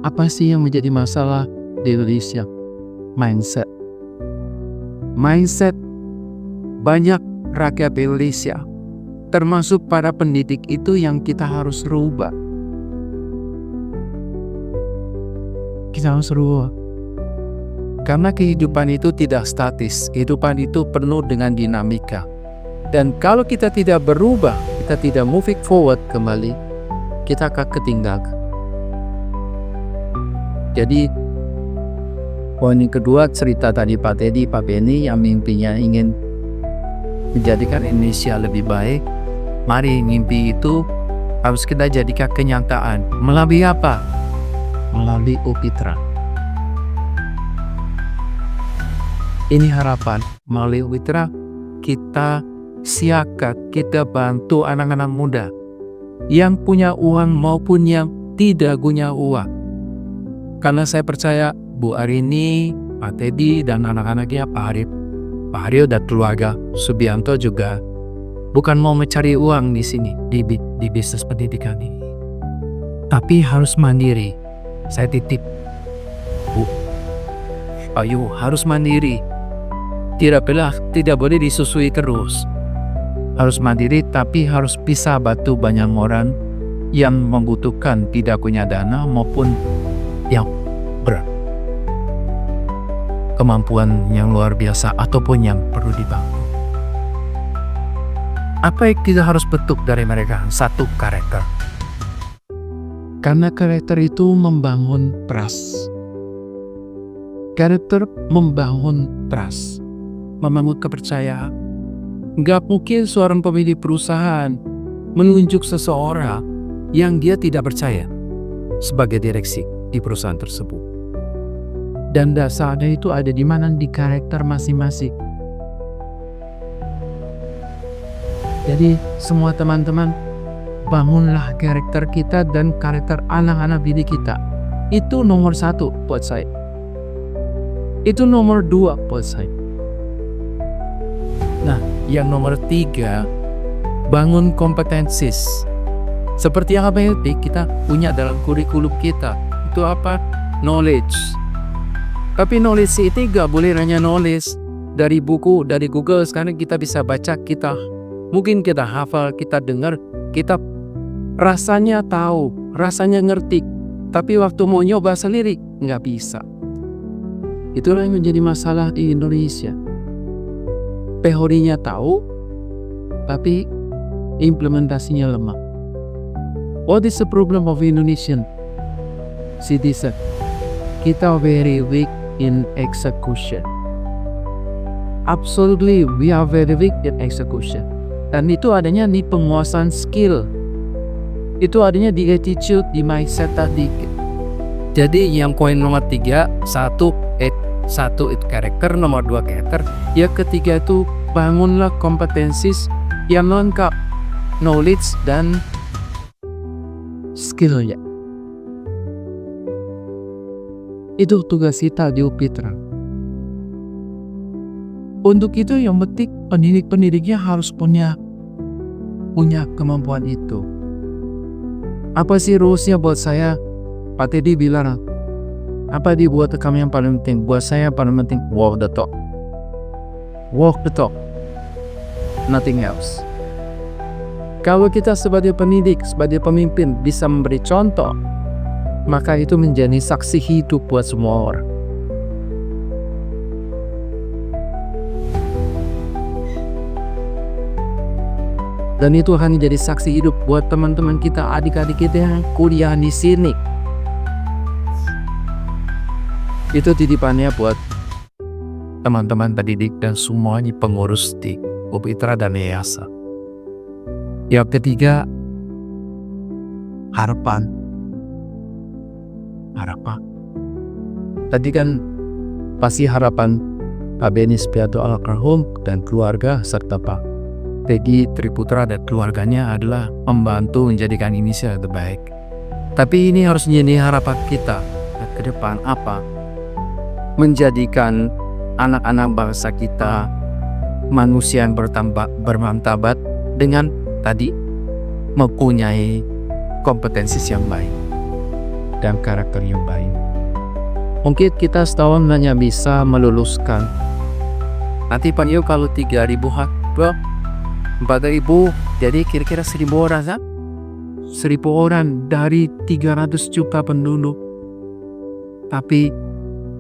Apa sih yang menjadi masalah di Indonesia? Mindset. Mindset banyak rakyat Indonesia, termasuk para pendidik itu yang kita harus rubah. Kita harus rubah. Karena kehidupan itu tidak statis, kehidupan itu penuh dengan dinamika. Dan kalau kita tidak berubah, kita tidak moving forward kembali, kita akan ketinggalan. Jadi, poin yang kedua cerita tadi Pak Teddy, Pak Benny yang mimpinya ingin menjadikan Indonesia lebih baik. Mari mimpi itu harus kita jadikan kenyataan. Melalui apa? Melalui UPITRA. Ini harapan. Melalui UPITRA kita siapkan, kita bantu anak-anak muda yang punya uang maupun yang tidak punya uang. Karena saya percaya Bu Arini, Pak Teddy dan anak-anaknya, Pak Haryo dan keluarga Subianto juga bukan mau mencari uang di sini di bisnis pendidikan ini, tapi harus mandiri. Saya titip Bu Ayu harus mandiri, tidak boleh disusui terus. Harus mandiri, tapi harus bisa bantu banyak orang yang membutuhkan tidak punya dana maupun yang kemampuan yang luar biasa ataupun yang perlu dibantu. Apa yang kita harus bentuk dari mereka? Satu, karakter. Karena karakter itu membangun trust. Karakter membangun trust, membangun kepercayaan. Gak mungkin seorang pemilik perusahaan menunjuk seseorang yang dia tidak percaya sebagai direksi di perusahaan tersebut. Dan dasarnya itu ada di mana? Di karakter masing-masing. Jadi semua teman-teman, bangunlah karakter kita dan karakter anak-anak didik kita. Itu nomor 1 buat saya. Itu nomor 2 buat saya. Nah, yang nomor 3, bangun kompetensis. Seperti yang apa yang kita punya dalam kurikulum kita. Itu apa? Knowledge. Tapi knowledge itu gak boleh hanya knowledge dari buku, dari Google. Sekarang kita bisa baca, mungkin kita hafal, kita dengar, kita rasanya tahu, rasanya ngerti. Tapi waktu mau nyoba sendiri, nggak bisa. Itulah yang menjadi masalah di Indonesia. Teorinya tahu, tapi implementasinya lemah. What is the problem of Indonesian citizen? Kita very weak in execution. Absolutely, we are very weak in execution. Dan itu adanya di penguasaan skill. Itu adanya di attitude, di mindset tadi. Jadi yang poin nomor 3, satu itu karakter, nomor 2 karakter. Yang ketiga itu bangunlah kompetensi yang lengkap, knowledge dan skillnya. Itu tugas kita di UPITRA. Untuk itu yang penting pendidik-pendidiknya harus punya kemampuan itu. Apa sih rulesnya buat saya? Pak Teddy bilang, apa dibuat kami yang paling penting? Buat saya yang paling penting, walk the talk. Walk the talk. Nothing else. Kalau kita sebagai pendidik, sebagai pemimpin bisa memberi contoh, maka itu menjadi saksi hidup buat semua orang. Dan itu hanya jadi saksi hidup buat teman-teman kita, adik-adik kita yang kuliah di sini. Itu titipannya buat teman-teman pendidik dan semuanya pengurus di UPITRA dan yayasan. Yang ketiga, harapan. Tadi kan pasti harapan Pak Benny Subianto almarhum dan keluarga serta Pak Teddy Triputra dan keluarganya adalah membantu menjadikan Indonesia lebih baik. Tapi ini harus menjadi harapan kita ke depan apa? Menjadikan anak-anak bangsa kita manusia yang bermartabat dengan tadi mempunyai kompetensi yang baik. dan karakter yang baik. Mungkin kita setahun hanya bisa meluluskan. Nanti Pak Yo kalau 3.000 hak, 4.000, jadi kira-kira 1.000 orang kan? 1.000 orang dari 300 juta penduduk. Tapi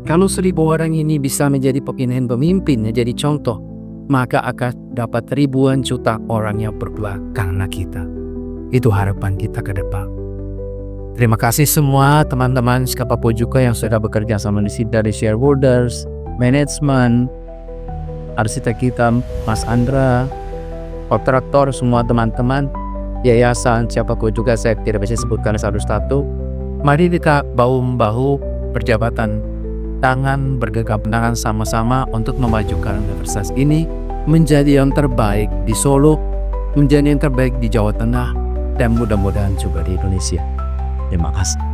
kalau 1.000 orang ini bisa menjadi pemimpin, menjadi contoh, maka akan dapat ribuan juta orang yang berdoa karena kita. Itu harapan kita ke depan. Terima kasih semua teman-teman siapapun juga yang sudah bekerja sama di sini, dari shareholders, manajemen, arsitek kita, Mas Andra, kontraktor, semua teman-teman, yayasan, siapapun juga saya tidak bisa sebutkan satu-satu. Mari kita bahu-membahu berjabatan tangan, bergegap tangan sama-sama untuk memajukan universitas ini menjadi yang terbaik di Solo, menjadi yang terbaik di Jawa Tengah, dan mudah-mudahan juga di Indonesia. Terima kasih.